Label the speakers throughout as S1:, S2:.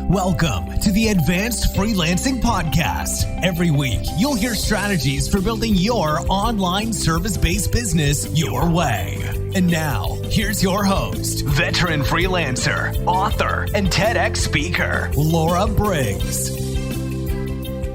S1: Welcome to the Advanced Freelancing Podcast. Every week, you'll hear strategies for building your online service-based business your way. And now, here's your host, veteran freelancer, author, and TEDx speaker, Laura Briggs.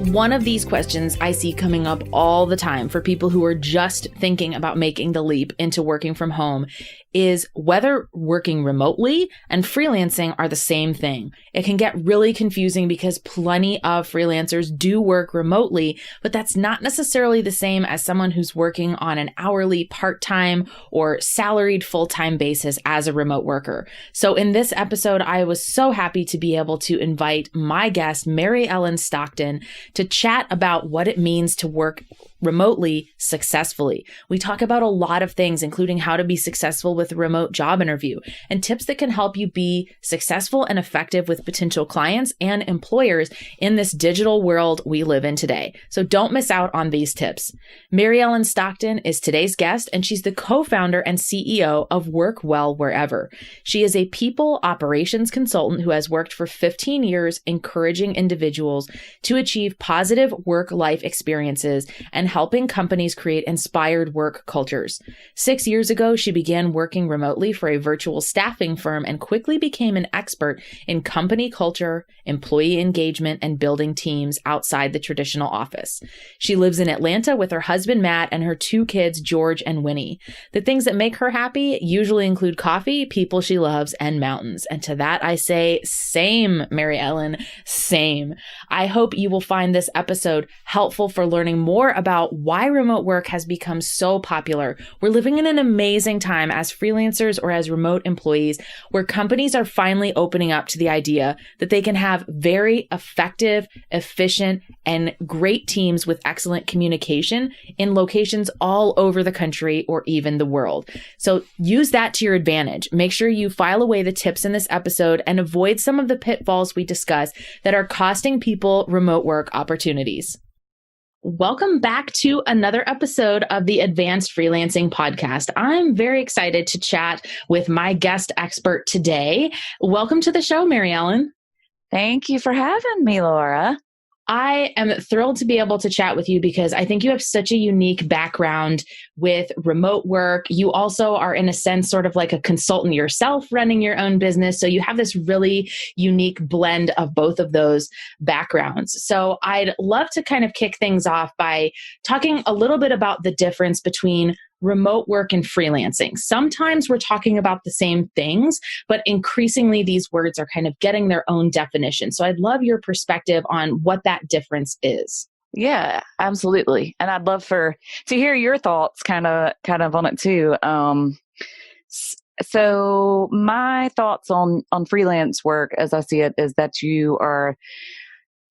S2: One of these questions I see coming up all the time for people who are just thinking about making the leap into working from home is whether working remotely and freelancing are the same thing. It can get really confusing because plenty of freelancers do work remotely, but that's not necessarily the same as someone who's working on an hourly, part-time, or salaried full-time basis as a remote worker. So in this episode, I was so happy to be able to invite my guest, Maryellen Stockton, to chat about what it means to work remotely successfully. We talk about a lot of things, including how to be successful with a remote job interview and tips that can help you be successful and effective with potential clients and employers in this digital world we live in today. So don't miss out on these tips. Maryellen Stockton is today's guest, and she's the co-founder and CEO of Work Well Wherever. She is a people operations consultant who has worked for 15 years encouraging individuals to achieve positive work-life experiences and helping companies create inspired work cultures. 6 years ago, she began working remotely for a virtual staffing firm and quickly became an expert in company culture, employee engagement, and building teams outside the traditional office. She lives in Atlanta with her husband, Matt, and her 2 kids, George and Winnie. The things that make her happy usually include coffee, people she loves, and mountains. And to that, I say, same, Maryellen, same. I hope you will find this episode helpful for learning more about why remote work has become so popular. We're living in an amazing time as freelancers or as remote employees where companies are finally opening up to the idea that they can have very effective, efficient, and great teams with excellent communication in locations all over the country or even the world. So use that to your advantage. Make sure you file away the tips in this episode and avoid some of the pitfalls we discuss that are costing people remote work opportunities. Welcome back to another episode of the Advanced Freelancing Podcast. I'm very excited to chat with my guest expert today. Welcome to the show, Maryellen.
S3: Thank you for having me, Laura.
S2: I am thrilled to be able to chat with you because I think you have such a unique background with remote work. You also are, in a sense, sort of like a consultant yourself running your own business. So you have this really unique blend of both of those backgrounds. So I'd love to kind of kick things off by talking a little bit about the difference between remote work and freelancing. Sometimes we're talking about the same things, but increasingly these words are kind of getting their own definition. So I'd love your perspective on what that difference is.
S3: Yeah, absolutely. And I'd love to hear your thoughts kind of on it too. So my thoughts on freelance work as I see it is that you are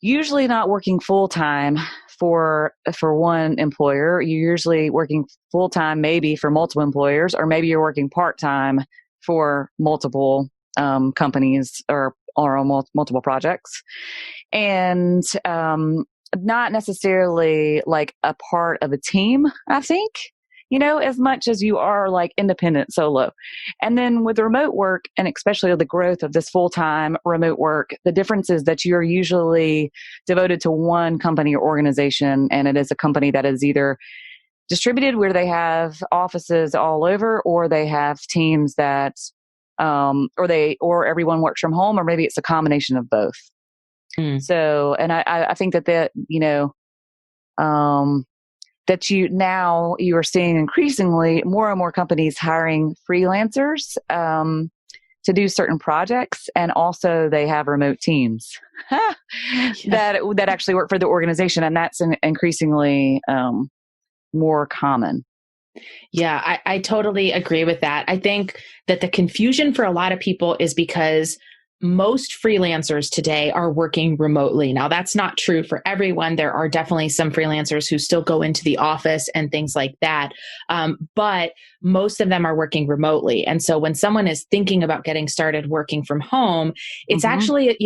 S3: usually not working full time for one employer. You're usually working full time, maybe for multiple employers, or maybe you're working part time for multiple companies or on multiple projects, and not necessarily like a part of a team. I think, as much as you are like independent solo. And then with remote work, and especially the growth of this full-time remote work, the difference is that you're usually devoted to one company or organization, and it is a company that is either distributed where they have offices all over, or they have teams that, or everyone works from home, or maybe it's a combination of both. So, and I think that that you are seeing increasingly more and more companies hiring freelancers to do certain projects, and also they have remote teams that actually work for the organization, and that's increasingly more common.
S2: Yeah, I totally agree with that. I think that the confusion for a lot of people is because most freelancers today are working remotely. Now, that's not true for everyone. There are definitely some freelancers who still go into the office and things like that. But most of them are working remotely. And so when someone is thinking about getting started working from home, it's actually,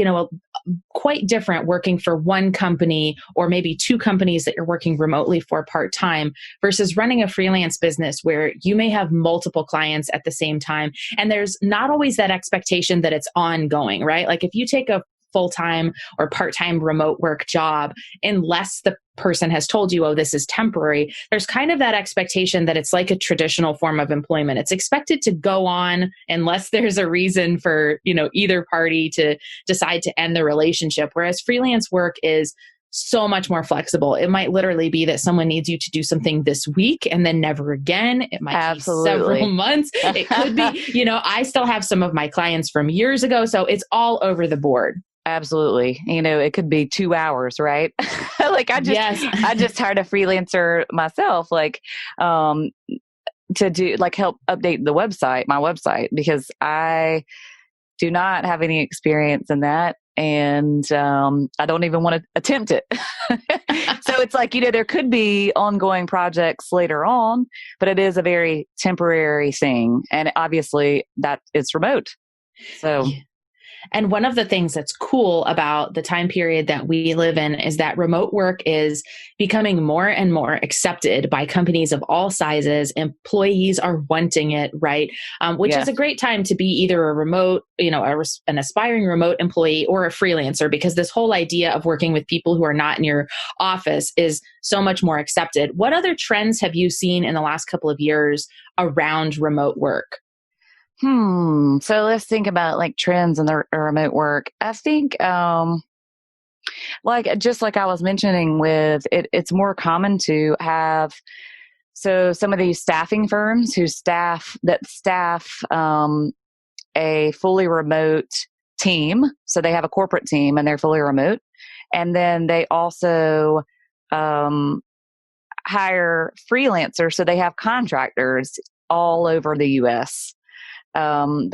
S2: quite different working for one company or maybe 2 companies that you're working remotely for part-time versus running a freelance business where you may have multiple clients at the same time. And there's not always that expectation that it's ongoing, right? Like if you take a full-time or part-time remote work job, unless the person has told you, oh, this is temporary, there's kind of that expectation that it's like a traditional form of employment. It's expected to go on unless there's a reason for, either party to decide to end the relationship. Whereas freelance work is so much more flexible. It might literally be that someone needs you to do something this week and then never again. It might be several months. It could be, I still have some of my clients from years ago. So it's all over the board.
S3: Absolutely. It could be 2 hours, right? I just hired a freelancer myself, to do help update my website, because I do not have any experience in that. And I don't even want to attempt it. So it's there could be ongoing projects later on, but it is a very temporary thing. And obviously that is remote. So. Yeah.
S2: And one of the things that's cool about the time period that we live in is that remote work is becoming more and more accepted by companies of all sizes. Employees are wanting it, right? Which is a great time to be either a remote, an aspiring remote employee or a freelancer, because this whole idea of working with people who are not in your office is so much more accepted. What other trends have you seen in the last couple of years around remote work?
S3: So let's think about trends in the remote work. I think, just like I was mentioning with it, it's more common to have, some of these staffing firms who staff a fully remote team. So they have a corporate team and they're fully remote. And then they also, hire freelancers. So they have contractors all over the US. So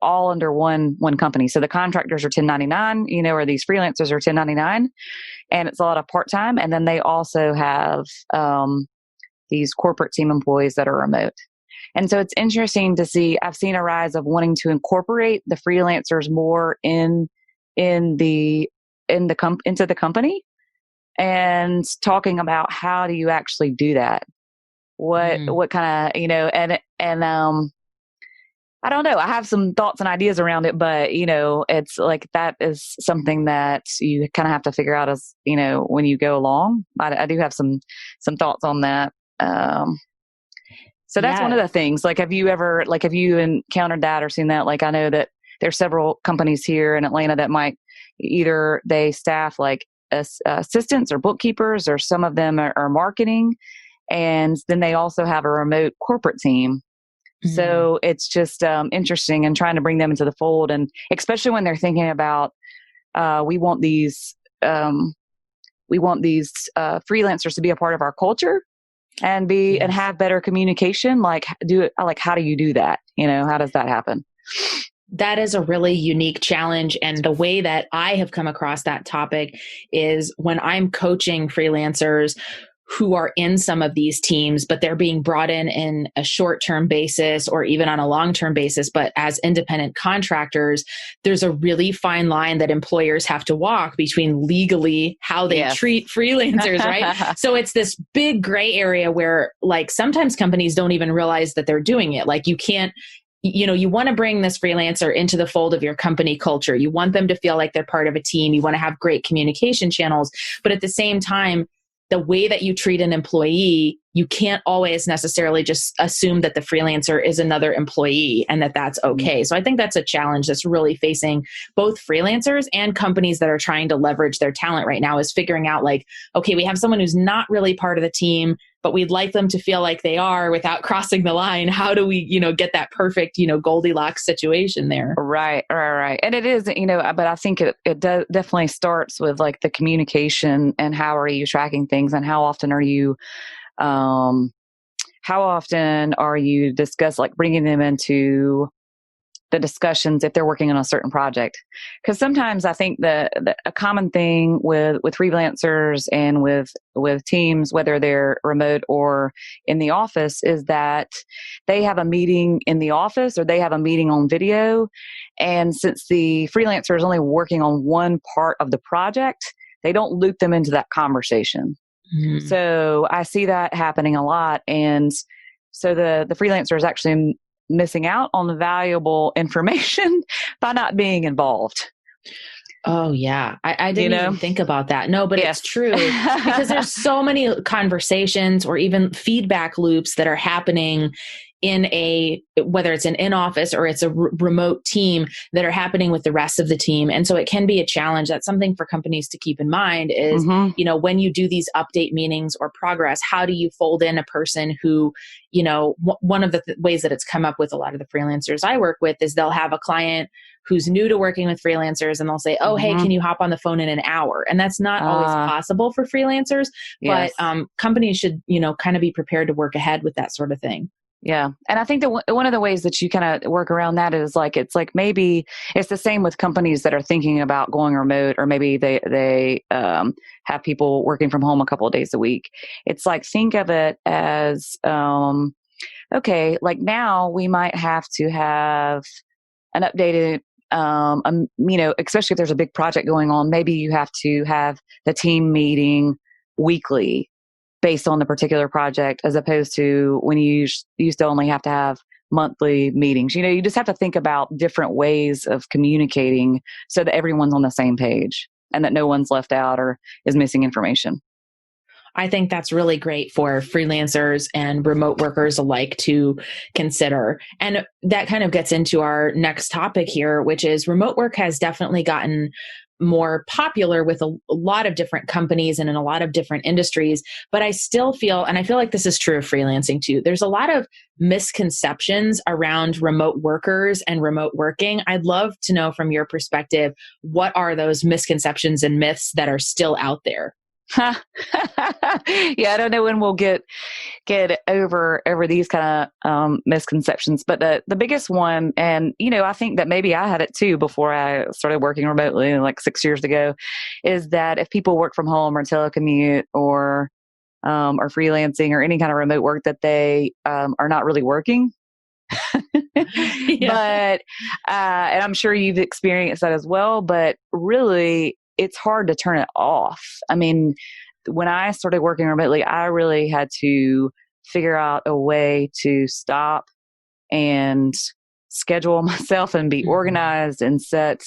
S3: all under one company. So the contractors are 1099, or these freelancers are 1099, and it's a lot of part-time. And then they also have, these corporate team employees that are remote. And so it's interesting to see, I've seen a rise of wanting to incorporate the freelancers more into the company, and talking about how do you actually do that? What kind of, I don't know. I have some thoughts and ideas around it, but it's that is something that you kind of have to figure out as, when you go along. I do have some thoughts on that. So that's one of the things. Have you encountered that or seen that? I know that there's several companies here in Atlanta that might either they staff assistants or bookkeepers, or some of them are marketing, and then they also have a remote corporate team. So it's just interesting, and trying to bring them into the fold, and especially when they're thinking about we want these freelancers to be a part of our culture and and have better communication. How do you do that? How does that happen?
S2: That is a really unique challenge. And the way that I have come across that topic is when I'm coaching freelancers who are in some of these teams, but they're being brought in a short-term basis or even on a long-term basis. But as independent contractors, there's a really fine line that employers have to walk between legally how they treat freelancers, right? So it's this big gray area where sometimes companies don't even realize that they're doing it. You can't, you want to bring this freelancer into the fold of your company culture. You want them to feel like they're part of a team. You want to have great communication channels, but at the same time, the way that you treat an employee, you can't always necessarily just assume that the freelancer is another employee and that that's okay. So I think that's a challenge that's really facing both freelancers and companies that are trying to leverage their talent right now, is figuring out okay, we have someone who's not really part of the team, but we'd like them to feel like they are without crossing the line. How do we, get that perfect, Goldilocks situation there?
S3: Right. And it is, but I think it definitely starts with the communication, and how are you tracking things, and how often are you bringing them into the discussions if they're working on a certain project. Because sometimes I think that a common thing with freelancers and with teams, whether they're remote or in the office, is that they have a meeting in the office or they have a meeting on video. And since the freelancer is only working on one part of the project, they don't loop them into that conversation. Mm-hmm. So I see that happening a lot. And so the freelancer is actually missing out on the valuable information by not being involved.
S2: Oh yeah. I didn't even think about that. No, but
S3: Yes.
S2: it's true because there's so many conversations or even feedback loops that are happening whether it's an in-office or it's a remote team that are happening with the rest of the team. And so it can be a challenge. That's something for companies to keep in mind is, when you do these update meetings or progress, how do you fold in a person who, one of the ways that it's come up with a lot of the freelancers I work with is they'll have a client who's new to working with freelancers and they'll say, oh, hey, can you hop on the phone in an hour? And that's not always possible for freelancers, but companies should, kind of be prepared to work ahead with that sort of thing.
S3: Yeah. And I think that one of the ways that you kind of work around that is it's like maybe it's the same with companies that are thinking about going remote, or maybe they have people working from home a couple of days a week. It's like, think of it as, okay, like now we might have to have an updated, especially if there's a big project going on, maybe you have to have the team meeting weekly based on the particular project, as opposed to when you used to only have to have monthly meetings. You just have to think about different ways of communicating so that everyone's on the same page and that no one's left out or is missing information.
S2: I think that's really great for freelancers and remote workers alike to consider. And that kind of gets into our next topic here, which is remote work has definitely gotten more popular with a lot of different companies and in a lot of different industries. But I still feel, and I feel like this is true of freelancing too, there's a lot of misconceptions around remote workers and remote working. I'd love to know from your perspective, what are those misconceptions and myths that are still out there?
S3: Yeah, I don't know when we'll get over these kind of misconceptions, but the biggest one, and I think that maybe I had it too before I started working remotely like 6 years ago, is that if people work from home or telecommute or freelancing or any kind of remote work, that they are not really working. But and I'm sure you've experienced that as well, but really it's hard to turn it off. I mean, when I started working remotely, I really had to figure out a way to stop and schedule myself and be organized and set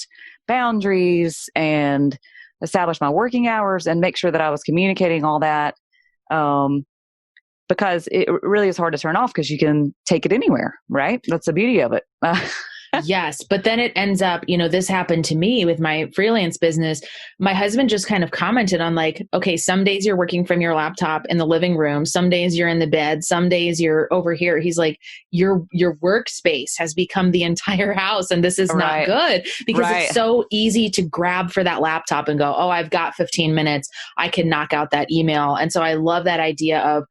S3: boundaries and establish my working hours and make sure that I was communicating all that. Because it really is hard to turn off because you can take it anywhere, right? That's the beauty of it.
S2: Yes. But then it ends up, this happened to me with my freelance business. My husband just kind of commented on okay, some days you're working from your laptop in the living room. Some days you're in the bed. Some days you're over here. He's like, your workspace has become the entire house. And this is not good because it's so easy to grab for that laptop and go, oh, I've got 15 minutes. I can knock out that email. And so I love that idea of,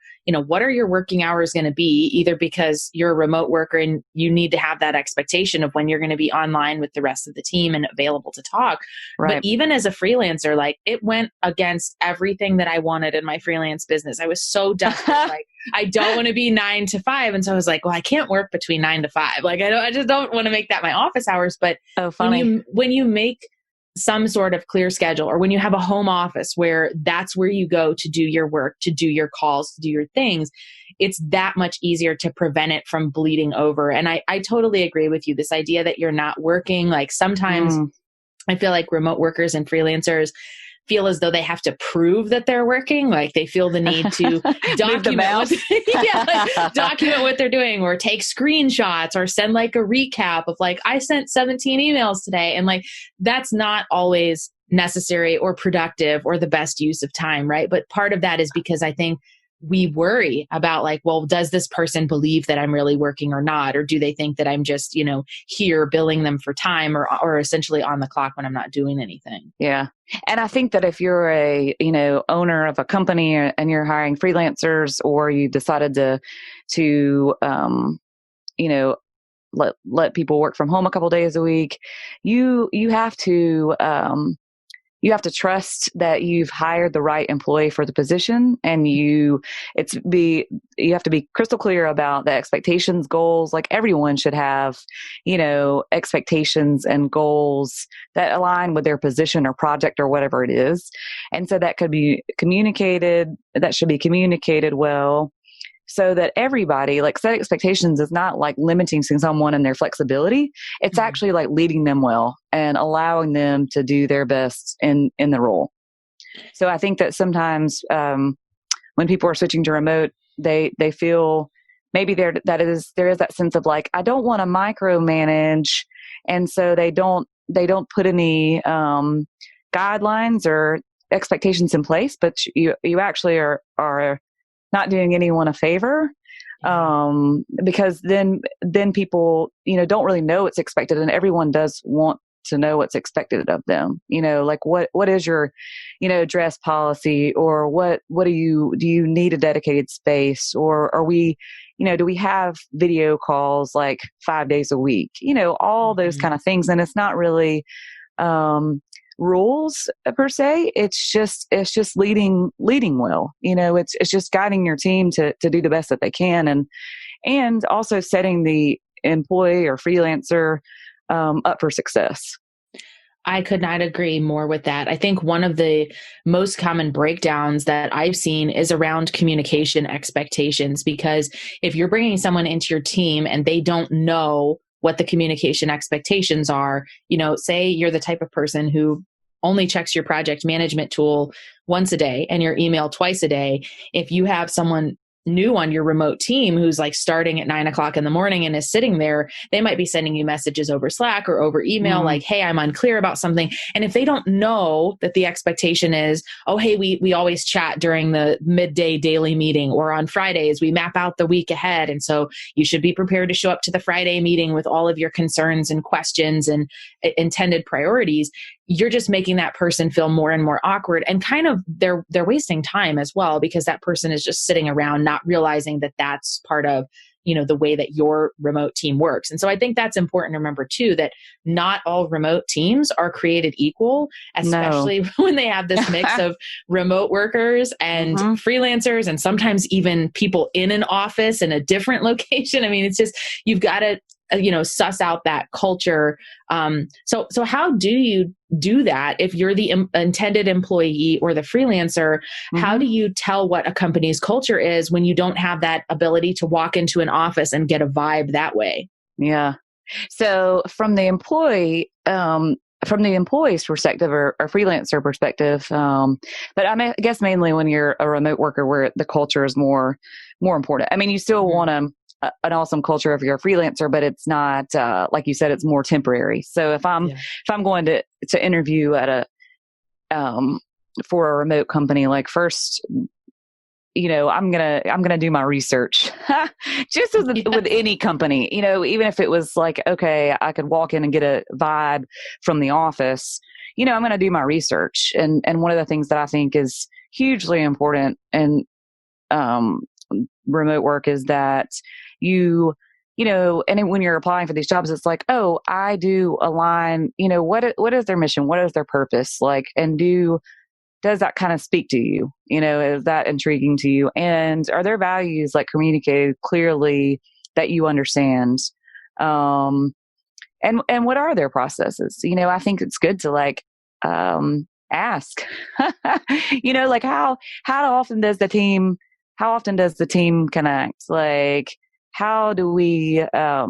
S2: what are your working hours going to be? Either because you're a remote worker and you need to have that expectation of when you're going to be online with the rest of the team and available to talk. Right. But even as a freelancer, it went against everything that I wanted in my freelance business. I was so desperate. I don't want to be 9 to 5. And so I was like, well, I can't work between 9 to 5. I just don't want to make that my office hours. But when you make some sort of clear schedule, or when you have a home office where that's where you go to do your work, to do your calls, to do your things, it's that much easier to prevent it from bleeding over. And I totally agree with you. This idea that you're not working, sometimes I feel like remote workers and freelancers feel as though they have to prove that they're working. They feel the need to document what they're doing, or take screenshots, or send a recap of I sent 17 emails today. And that's not always necessary or productive or the best use of time. Right. But part of that is because I think we worry about well, does this person believe that I'm really working or not? Or do they think that I'm just, here billing them for time or essentially on the clock when I'm not doing anything?
S3: Yeah. And I think that if you're a, owner of a company and you're hiring freelancers, or you decided to let people work from home a couple days a week, you have to trust that you've hired the right employee for the position, and you have to be crystal clear about the expectations, goals. Everyone should have, expectations and goals that align with their position or project or whatever it is. And so that could be communicated, that should be communicated well. so that everybody, like, set expectations is not like limiting someone in their flexibility. It's actually like leading them well and allowing them to do their best in the role. So I think that sometimes when people are switching to remote, they feel maybe there is that sense of like, I don't want to micromanage, and so they don't put any guidelines or expectations in place, but you actually are not doing anyone a favor, because then people, don't really know what's expected, and everyone does want to know what's expected of them. Like what is your, dress policy, or what do you need a dedicated space, or are we, do we have video calls like 5 days a week, all those kind of things. And it's not really rules per se. It's just leading well. It's just guiding your team to do the best that they can, and also setting the employee or freelancer up for success.
S2: I could not agree more with that. I think one of the most common breakdowns that I've seen is around communication expectations, because if you're bringing someone into your team and they don't know what the communication expectations are, say you're the type of person who only checks your project management tool once a day and your email twice a day. If you have someone new on your remote team who's like starting at 9:00 in the morning and is sitting there, they might be sending you messages over Slack or over email, like, hey, I'm unclear about something. And if they don't know that the expectation is, oh, hey, we always chat during the midday daily meeting, or on Fridays, we map out the week ahead. And so you should be prepared to show up to the Friday meeting with all of your concerns and questions and intended priorities. You're just making that person feel more and more awkward, and kind of they're wasting time as well, because that person is just sitting around not realizing that that's part of, the way that your remote team works. And so I think that's important to remember too, that not all remote teams are created equal, especially when they have this mix of remote workers and freelancers, and sometimes even people in an office in a different location. I mean, it's just, you've got to suss out that culture. So how do you do that if you're the intended employee or the freelancer? How do you tell what a company's culture is when you don't have that ability to walk into an office and get a vibe that way?
S3: Yeah. So from the employee's perspective, or freelancer perspective, but I guess mainly when you're a remote worker, where the culture is more important. I mean, you still want an awesome culture if you're a freelancer, but it's not, like you said, it's more temporary. So if I'm going to interview at for a remote company, like, first, I'm gonna do my research, just with any company, even if it was like, okay, I could walk in and get a vibe from the office, I'm going to do my research. And one of the things that I think is hugely important in remote work is that and when you're applying for these jobs, it's like, oh, I do align, what is their mission? What is their purpose? Like, and does that kind of speak to you? Is that intriguing to you? And are their values like communicated clearly that you understand? And what are their processes? I think it's good to like, ask, like how often does the team connect? Like, how do we, are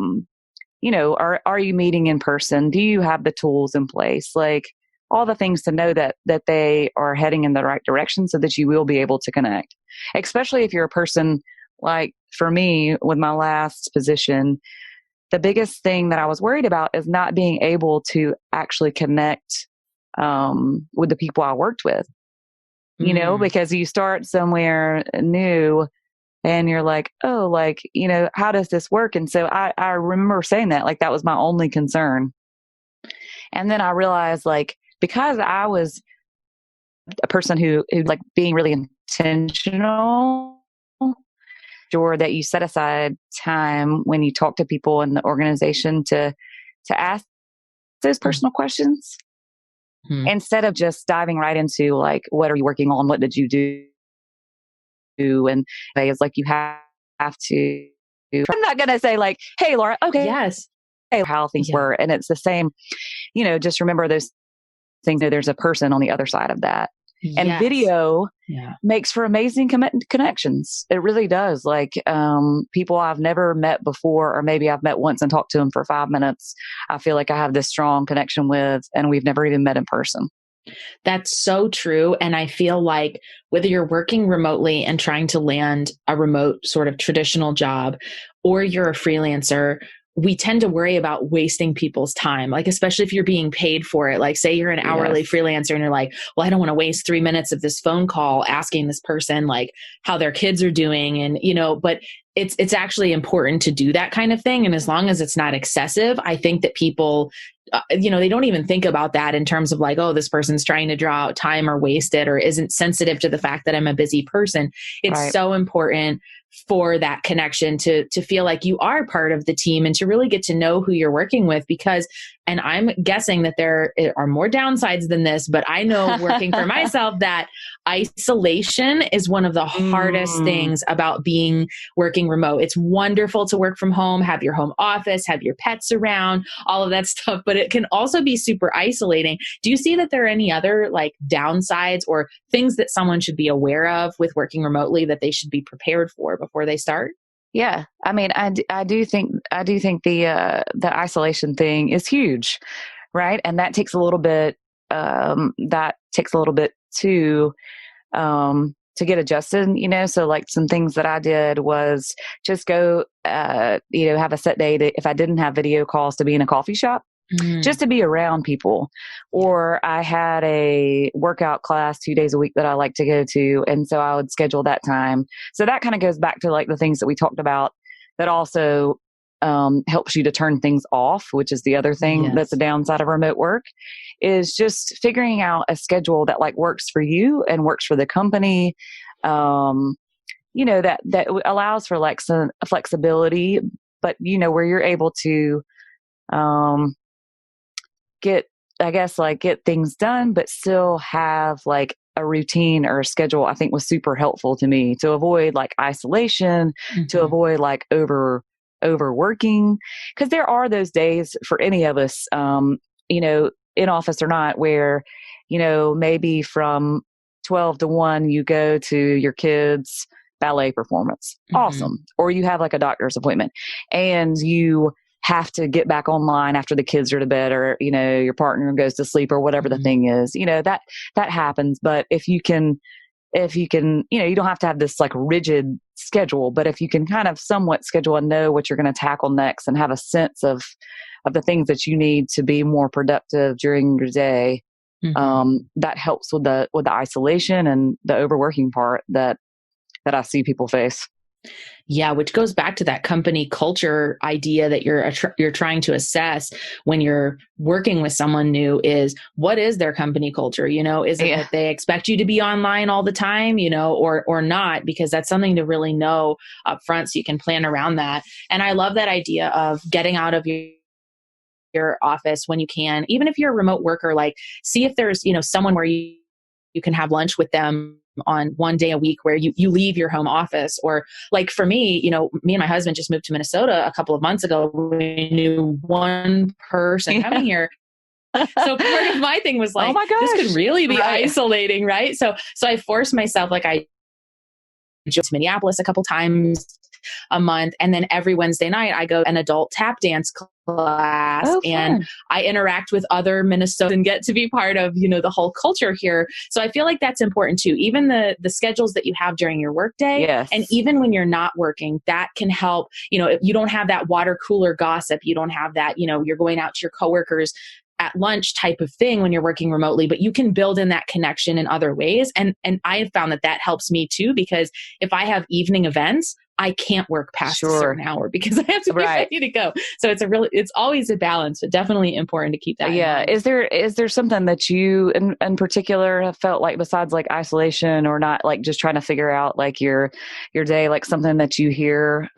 S3: you meeting in person? Do you have the tools in place? Like, all the things to know that they are heading in the right direction, so that you will be able to connect. Especially if you're a person, like for me with my last position, the biggest thing that I was worried about is not being able to actually connect with the people I worked with, because you start somewhere new and you're like, oh, like, how does this work? And so I remember saying that, like, that was my only concern. And then I realized, like, because I was a person who like being really intentional, sure that you set aside time when you talk to people in the organization to ask those personal questions, instead of just diving right into like, what are you working on? What did you do? And it's like, you have to, I'm not going to say like, hey, Laura, okay.
S2: Yes.
S3: Hey, how things were. And it's the same, just remember those things, that there's a person on the other side of that. And
S2: Yes.
S3: video
S2: Yeah.
S3: makes for amazing connections. It really does. Like people I've never met before, or maybe I've met once and talked to them for 5 minutes, I feel like I have this strong connection with, and we've never even met in person.
S2: That's so true. And I feel like whether you're working remotely and trying to land a remote sort of traditional job, or you're a freelancer, we tend to worry about wasting people's time, like, especially if you're being paid for it. Like, say you're an hourly freelancer and you're like, well, I don't want to waste 3 minutes of this phone call asking this person like how their kids are doing. And, but it's actually important to do that kind of thing. And as long as it's not excessive, I think that people, they don't even think about that in terms of like, oh, this person's trying to draw out time or waste it, or isn't sensitive to the fact that I'm a busy person. It's so important for that connection to feel like you are part of the team and to really get to know who you're working with, because, and I'm guessing that there are more downsides than this, but I know working for myself that isolation is one of the hardest things about working remote. It's wonderful to work from home, have your home office, have your pets around, all of that stuff, but it can also be super isolating. Do you see that there are any other like downsides or things that someone should be aware of with working remotely that they should be prepared for before they start?
S3: Yeah. I mean, I do think the isolation thing is huge, right? And that takes a little bit, to get adjusted, so like some things that I did was just go, have a set day if I didn't have video calls, to be in a coffee shop, just to be around people. Or I had a workout class 2 days a week that I like to go to. And so I would schedule that time. So that kind of goes back to like the things that we talked about that also helps you to turn things off, which is the other thing that's a downside of remote work, is just figuring out a schedule that like works for you and works for the company. That allows for like some flexibility, but where you're able to get things done, but still have like a routine or a schedule. I think was super helpful to me to avoid like isolation, to avoid like overworking, because there are those days for any of us, in office or not, where, maybe from 12 to 1, you go to your kids' ballet performance. Awesome. Or you have like a doctor's appointment and you have to get back online after the kids are to bed, or, your partner goes to sleep, or whatever the thing is, that happens. But if you can, you don't have to have this like rigid schedule, but if you can kind of somewhat schedule and know what you're going to tackle next and have a sense of the things that you need to be more productive during your day, that helps with the isolation and the overworking part that I see people face.
S2: Yeah, which goes back to that company culture idea that you're trying to assess when you're working with someone new, is what is their company culture? Is it that they expect you to be online all the time, or not? Because that's something to really know up front so you can plan around that. And I love that idea of getting out of your office when you can, even if you're a remote worker, like see if there's, someone where you can have lunch with them on one day a week where you leave your home office. Or like for me, me and my husband just moved to Minnesota a couple of months ago. We knew one person coming here. So part of my thing was like, oh my gosh, this could really be isolating, right? So I forced myself, like I go to Minneapolis a couple times a month. And then every Wednesday night I go to an adult tap dance class, and I interact with other Minnesotans and get to be part of, the whole culture here. So I feel like that's important too. Even the schedules that you have during your workday, and even when you're not working, that can help. If you don't have that water cooler gossip, you don't have that, you're going out to your coworkers at lunch type of thing when you're working remotely, but you can build in that connection in other ways. And I have found that helps me too, because if I have evening events, I can't work past a certain hour because I have to be ready to go. So it's always a balance, but definitely important to keep that in mind.
S3: Is there something that you in particular have felt like, besides like isolation, or not, like just trying to figure out like your day, like something that you hear,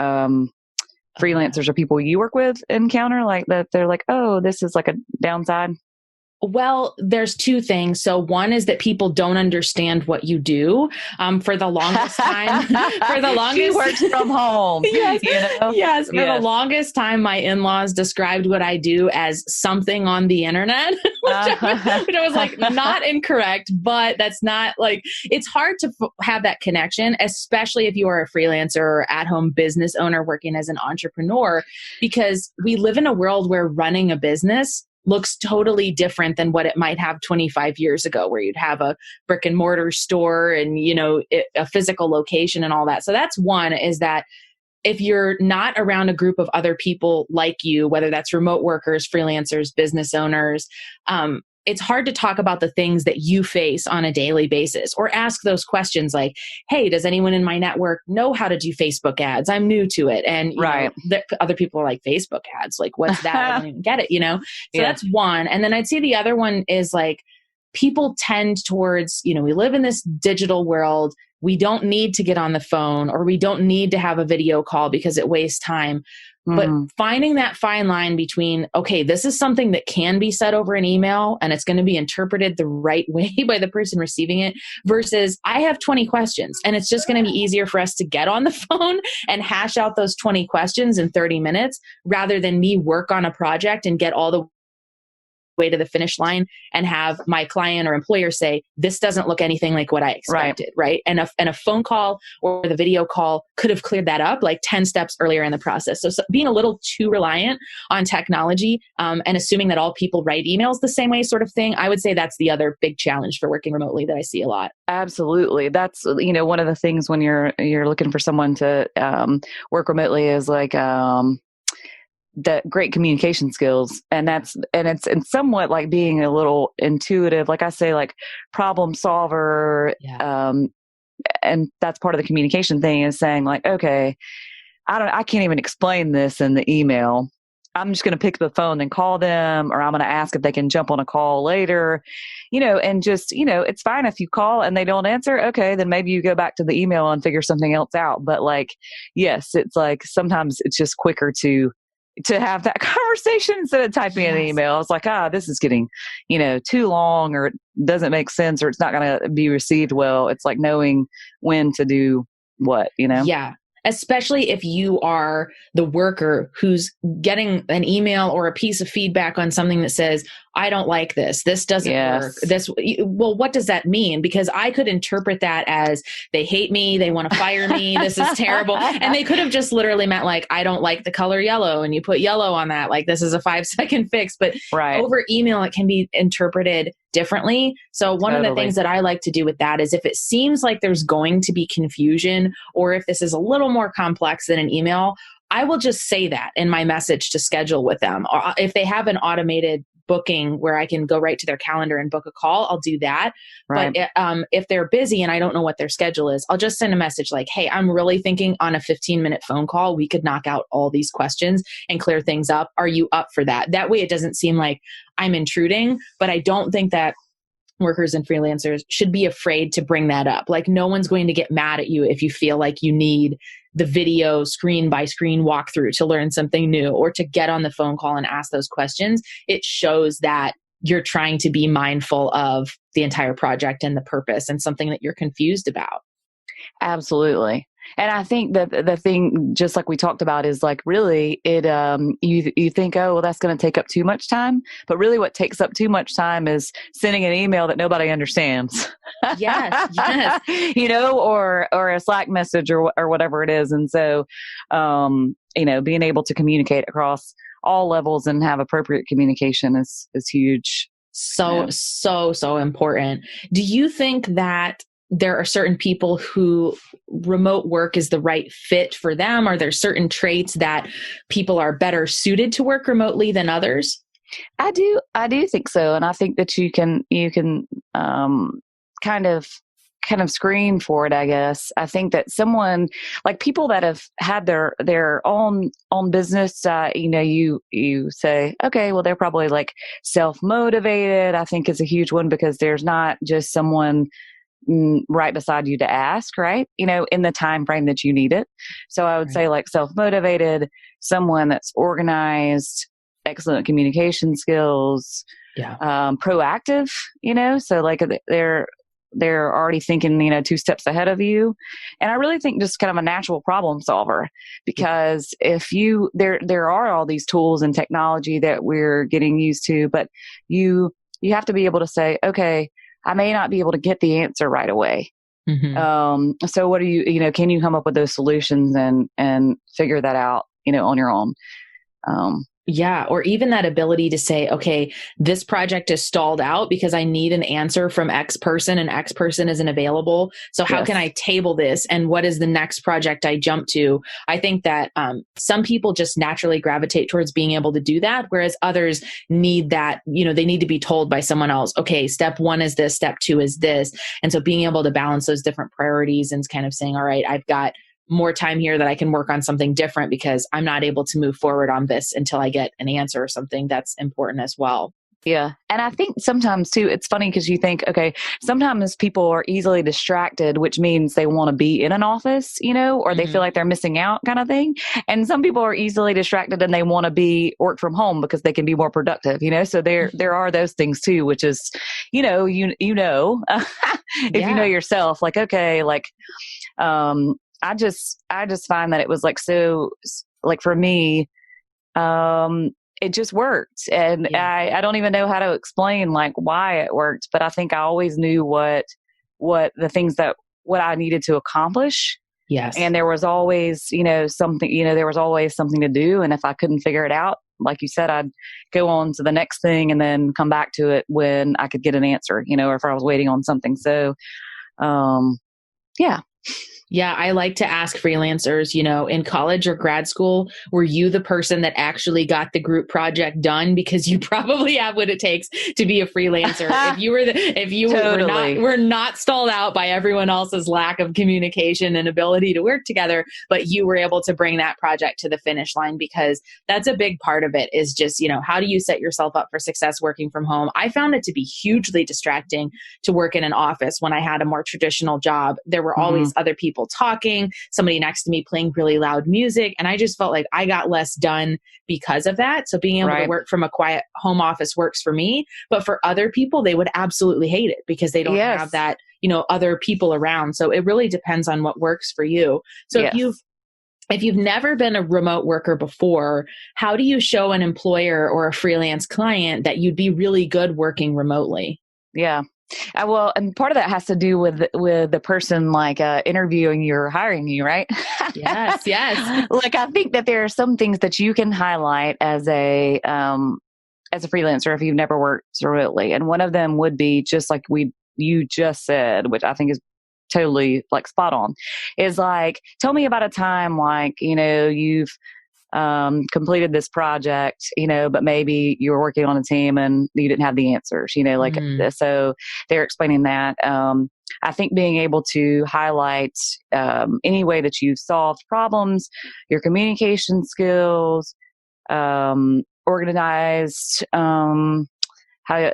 S3: freelancers or people you work with encounter, like that they're like, oh, this is like a downside?
S2: Well, there's two things. So one is that people don't understand what you do. For the longest time,
S3: She works from home.
S2: Yes.
S3: You know?
S2: Yes. For the longest time, my in-laws described what I do as something on the internet, which I was like, not incorrect, but that's not like, it's hard to have that connection, especially if you are a freelancer or at-home business owner working as an entrepreneur, because we live in a world where running a business looks totally different than what it might have 25 years ago, where you'd have a brick and mortar store and, a physical location and all that. So that's one, is that if you're not around a group of other people like you, whether that's remote workers, freelancers, business owners, it's hard to talk about the things that you face on a daily basis, or ask those questions like, hey, does anyone in my network know how to do Facebook ads? I'm new to it. And other people are like, Facebook ads, like, what's that? I don't even get it, So that's one. And then I'd say the other one is like, people tend towards, we live in this digital world. We don't need to get on the phone, or we don't need to have a video call because it wastes time. But finding that fine line between, okay, this is something that can be said over an email and it's going to be interpreted the right way by the person receiving it, versus I have 20 questions and it's just going to be easier for us to get on the phone and hash out those 20 questions in 30 minutes rather than me work on a project and get all the way to the finish line and have my client or employer say, this doesn't look anything like what I expected, right? And a phone call or the video call could have cleared that up like 10 steps earlier in the process. So being a little too reliant on technology and assuming that all people write emails the same way sort of thing, I would say that's the other big challenge for working remotely that I see a lot.
S3: Absolutely. That's, one of the things when you're looking for someone to work remotely is like, the great communication skills. And it's somewhat like being a little intuitive, like I say, like problem solver. Yeah. And that's part of the communication thing, is saying like, okay, I can't even explain this in the email. I'm just going to pick the phone and call them, or I'm going to ask if they can jump on a call later, and just, it's fine if you call and they don't answer. Okay, then maybe you go back to the email and figure something else out. But like, yes, it's like, sometimes it's just quicker to have that conversation instead of typing an email. It's like, this is getting, too long, or it doesn't make sense, or it's not going to be received well. It's like knowing when to do what,
S2: Yeah. Especially if you are the worker who's getting an email or a piece of feedback on something that says, I don't like this. This doesn't work. Well, what does that mean? Because I could interpret that as they hate me. They want to fire me. This is terrible. And they could have just literally meant like, I don't like the color yellow. And you put yellow on that. Like, this is a 5-second fix. But over email, it can be interpreted differently. So one of the things that I like to do with that is, if it seems like there's going to be confusion, or if this is a little more complex than an email, I will just say that in my message to schedule with them. Or if they have an automated booking where I can go right to their calendar and book a call, I'll do that. Right. But if they're busy and I don't know what their schedule is, I'll just send a message like, hey, I'm really thinking on a 15-minute phone call, we could knock out all these questions and clear things up. Are you up for that? That way it doesn't seem like I'm intruding, but I don't think that workers and freelancers should be afraid to bring that up. Like, no one's going to get mad at you if you feel like you need the video screen by screen walkthrough to learn something new, or to get on the phone call and ask those questions. It shows that you're trying to be mindful of the entire project and the purpose, and something that you're confused about.
S3: Absolutely. And I think that the thing, just like we talked about, is like, really it, you think, oh, well, that's going to take up too much time. But really what takes up too much time is sending an email that nobody understands.
S2: Yes.
S3: Or a Slack message or whatever it is. And so, being able to communicate across all levels and have appropriate communication is huge.
S2: So important. Do you think that there are certain people who remote work is the right fit for them? Are there certain traits that people are better suited to work remotely than others?
S3: I do think so. And I think that you can kind of screen for it, I guess. I think that someone like people that have had their own business, you say, okay, well, they're probably like self-motivated, I think is a huge one, because there's not just someone right beside you to ask, right? In the time frame that you need it. So I would say like self-motivated, someone that's organized, excellent communication skills,
S2: Yeah.
S3: proactive, so like they're already thinking, 2 steps ahead of you. And I really think just kind of a natural problem solver, because if there are all these tools and technology that we're getting used to, but you have to be able to say, okay, I may not be able to get the answer right away. So what can you come up with those solutions and figure that out, on your own?
S2: Yeah. Or even that ability to say, okay, this project is stalled out because I need an answer from X person and X person isn't available. So how can I table this? And what is the next project I jump to? I think that some people just naturally gravitate towards being able to do that, whereas others need that, they need to be told by someone else, okay, step 1 is this, step 2 is this. And so being able to balance those different priorities and kind of saying, all right, I've got more time here that I can work on something different because I'm not able to move forward on this until I get an answer or something, that's important as well.
S3: Yeah. And I think sometimes too, it's funny because you think, okay, sometimes people are easily distracted, which means they want to be in an office, or they feel like they're missing out kind of thing. And some people are easily distracted and they want to work from home because they can be more productive, so there are those things too, which is, if you know yourself, like, okay, like, I just find that it was like, so like for me, it just worked. And I don't even know how to explain like why it worked, but I think I always knew what the things what I needed to accomplish.
S2: Yes.
S3: And there was always, something, there was always something to do. And if I couldn't figure it out, like you said, I'd go on to the next thing and then come back to it when I could get an answer, or if I was waiting on something. So, yeah.
S2: Yeah, I like to ask freelancers, in college or grad school, were you the person that actually got the group project done? Because you probably have what it takes to be a freelancer. If you
S3: Totally.
S2: were not stalled out by everyone else's lack of communication and ability to work together, but you were able to bring that project to the finish line, because that's a big part of it is just, how do you set yourself up for success working from home? I found it to be hugely distracting to work in an office when I had a more traditional job. There were always other people talking, somebody next to me playing really loud music. And I just felt like I got less done because of that. So being able to work from a quiet home office works for me. But for other people, they would absolutely hate it because they don't have that, other people around. So it really depends on what works for you. So if you've never been a remote worker before, how do you show an employer or a freelance client that you'd be really good working remotely?
S3: Yeah. Well, and part of that has to do with the person like interviewing you or hiring you, right?
S2: Yes, yes.
S3: Like I think that there are some things that you can highlight as a freelancer if you've never worked remotely, and one of them would be just like you just said, which I think is totally like spot on, is like, tell me about a time like you've completed this project, but maybe you were working on a team and you didn't have the answers, so they're explaining that. I think being able to highlight any way that you've solved problems, your communication skills, organized, how,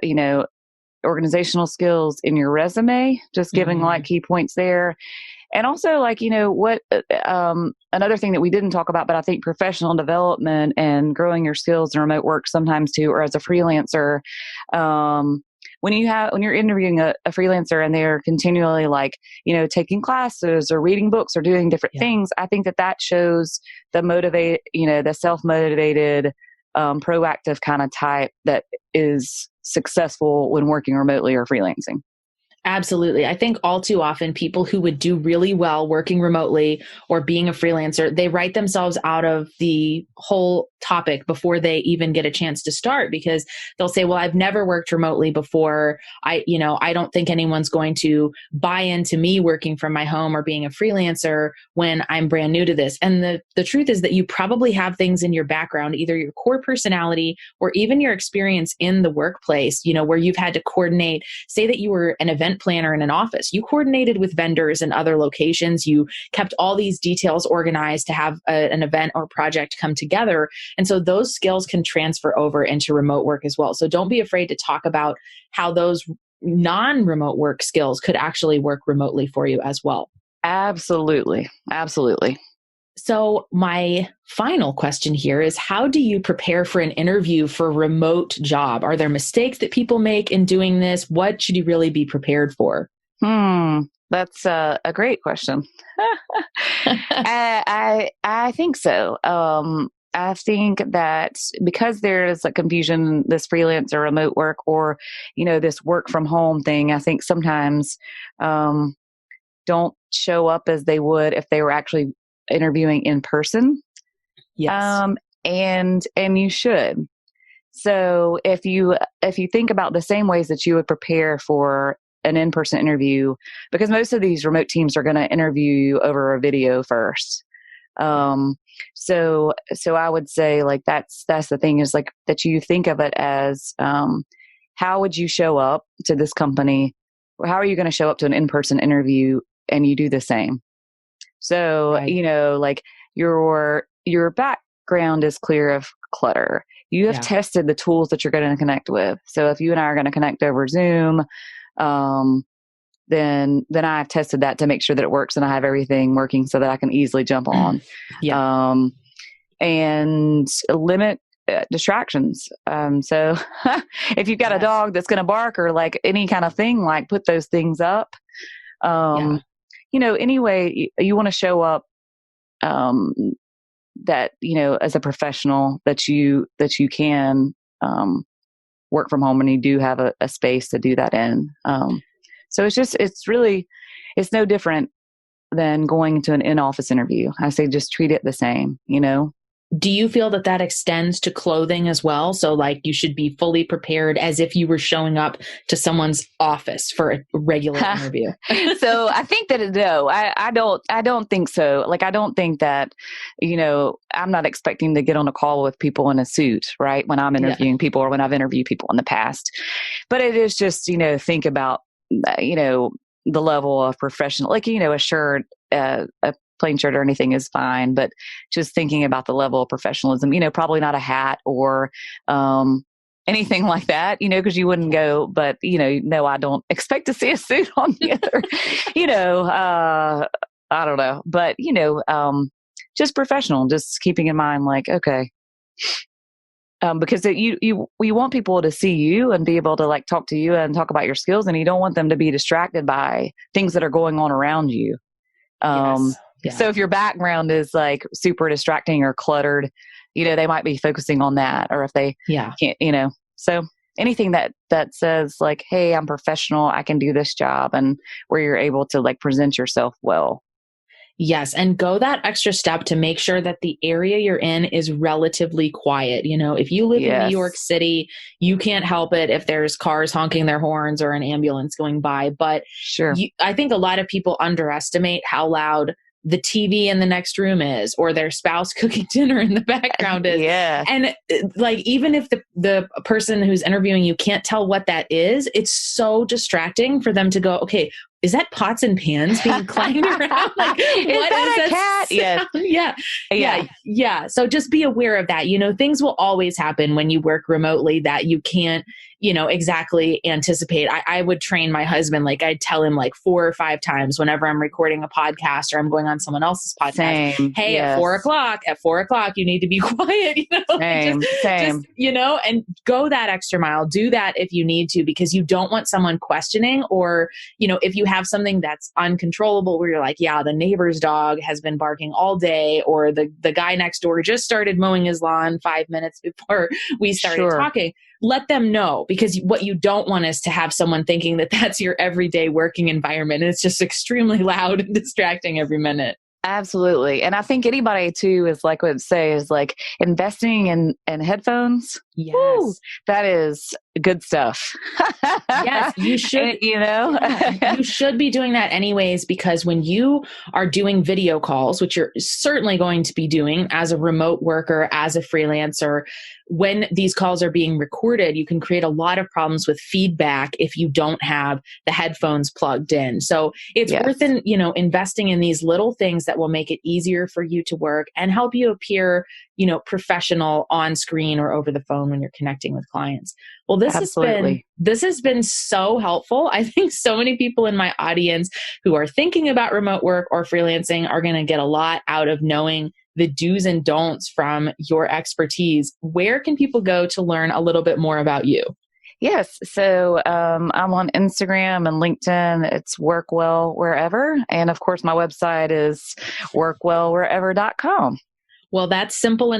S3: organizational skills in your resume, just giving like key points there. And also like, what, another thing that we didn't talk about, but I think professional development and growing your skills in remote work sometimes too, or as a freelancer, when you're interviewing a freelancer and they're continually like, taking classes or reading books or doing different things, I think that shows the self-motivated, proactive kind of type that is successful when working remotely or freelancing.
S2: Absolutely. I think all too often people who would do really well working remotely or being a freelancer, they write themselves out of the whole topic before they even get a chance to start, because they'll say, well, I've never worked remotely before. I don't think anyone's going to buy into me working from my home or being a freelancer when I'm brand new to this. And the truth is that you probably have things in your background, either your core personality or even your experience in the workplace, where you've had to coordinate, say that you were an event planner in an office. You coordinated with vendors in other locations. You kept all these details organized to have an event or project come together. And so those skills can transfer over into remote work as well. So don't be afraid to talk about how those non-remote work skills could actually work remotely for you as well.
S3: Absolutely. Absolutely.
S2: So my final question here is, how do you prepare for an interview for a remote job? Are there mistakes that people make in doing this? What should you really be prepared for?
S3: That's a great question. I think so. I think that because there's a confusion, this freelance or remote work, or this work from home thing, I think sometimes don't show up as they would if they were actually interviewing in person.
S2: Yes.
S3: And you should. So if you think about the same ways that you would prepare for an in-person interview, because most of these remote teams are going to interview you over a video first. So I would say like that's the thing, is like that you think of it as how would you show up to this company? How are you going to show up to an in-person interview? And you do the same. So,
S2: Right.
S3: like your background is clear of clutter. You have tested the tools that you're going to connect with. So if you and I are going to connect over Zoom, then I've tested that to make sure that it works and I have everything working so that I can easily jump on. And limit distractions. So if you've got a dog that's going to bark or like any kind of thing, like put those things up. Anyway, you want to show up, that, as a professional, that you can, work from home, and you do have a space to do that in. So it's no different than going to an in-office interview. I say, just treat it the same,
S2: Do you feel that extends to clothing as well? So like you should be fully prepared as if you were showing up to someone's office for a regular interview.
S3: So I think that no, I don't think so. Like, I don't think that, I'm not expecting to get on a call with people in a suit, right? When I'm interviewing people, or when I've interviewed people in the past, but it is just, think about, the level of professional, like, a shirt, a plain shirt or anything is fine, but just thinking about the level of professionalism, probably not a hat or anything like that, because you wouldn't go, but, no, I don't expect to see a suit on the other, I don't know, but, just professional, just keeping in mind, like, okay. Because you want people to see you and be able to like talk to you and talk about your skills, and you don't want them to be distracted by things that are going on around you. So if your background is like super distracting or cluttered, they might be focusing on that, or if they can't, so anything that says like, hey, I'm professional, I can do this job, and where you're able to like present yourself well.
S2: Yes. And go that extra step to make sure that the area you're in is relatively quiet. If you live in New York City, you can't help it if there's cars honking their horns or an ambulance going by. But I think a lot of people underestimate how loud the TV in the next room is, or their spouse cooking dinner in the background is. And like, even if the person who's interviewing you can't tell what that is, it's so distracting for them to go, okay, is that pots and pans being clanged around? Like,
S3: is that a cat?
S2: Yes. Yeah. So just be aware of that. Things will always happen when you work remotely that you can't, exactly anticipate. I would train my husband, like I'd tell him like 4 or 5 times whenever I'm recording a podcast or I'm going on someone else's podcast. Hey, at 4 o'clock, you need to be quiet, Just, and go that extra mile. Do that if you need to, because you don't want someone questioning, or, if you have something that's uncontrollable where you're like, yeah, the neighbor's dog has been barking all day, or the guy next door just started mowing his lawn 5 minutes before we started talking. Let them know, because what you don't want is to have someone thinking that that's your everyday working environment. And it's just extremely loud and distracting every minute.
S3: Absolutely. And I think anybody too is like, what I'd say is like investing in headphones.
S2: Yes.
S3: Woo, that is good stuff.
S2: Yes, you should, you should be doing that anyways, because when you are doing video calls, which you're certainly going to be doing as a remote worker, as a freelancer, when these calls are being recorded, you can create a lot of problems with feedback if you don't have the headphones plugged in. So it's worth investing in these little things that will make it easier for you to work and help you appear, professional on screen or over the phone when you're connecting with clients. Well, this
S3: Absolutely.
S2: has been so helpful. I think so many people in my audience who are thinking about remote work or freelancing are going to get a lot out of knowing the do's and don'ts from your expertise. Where can people go to learn a little bit more about you?
S3: Yes. So I'm on Instagram and LinkedIn. It's Work Well Wherever. And of course, my website is workwellwherever.com.
S2: Well, that's simple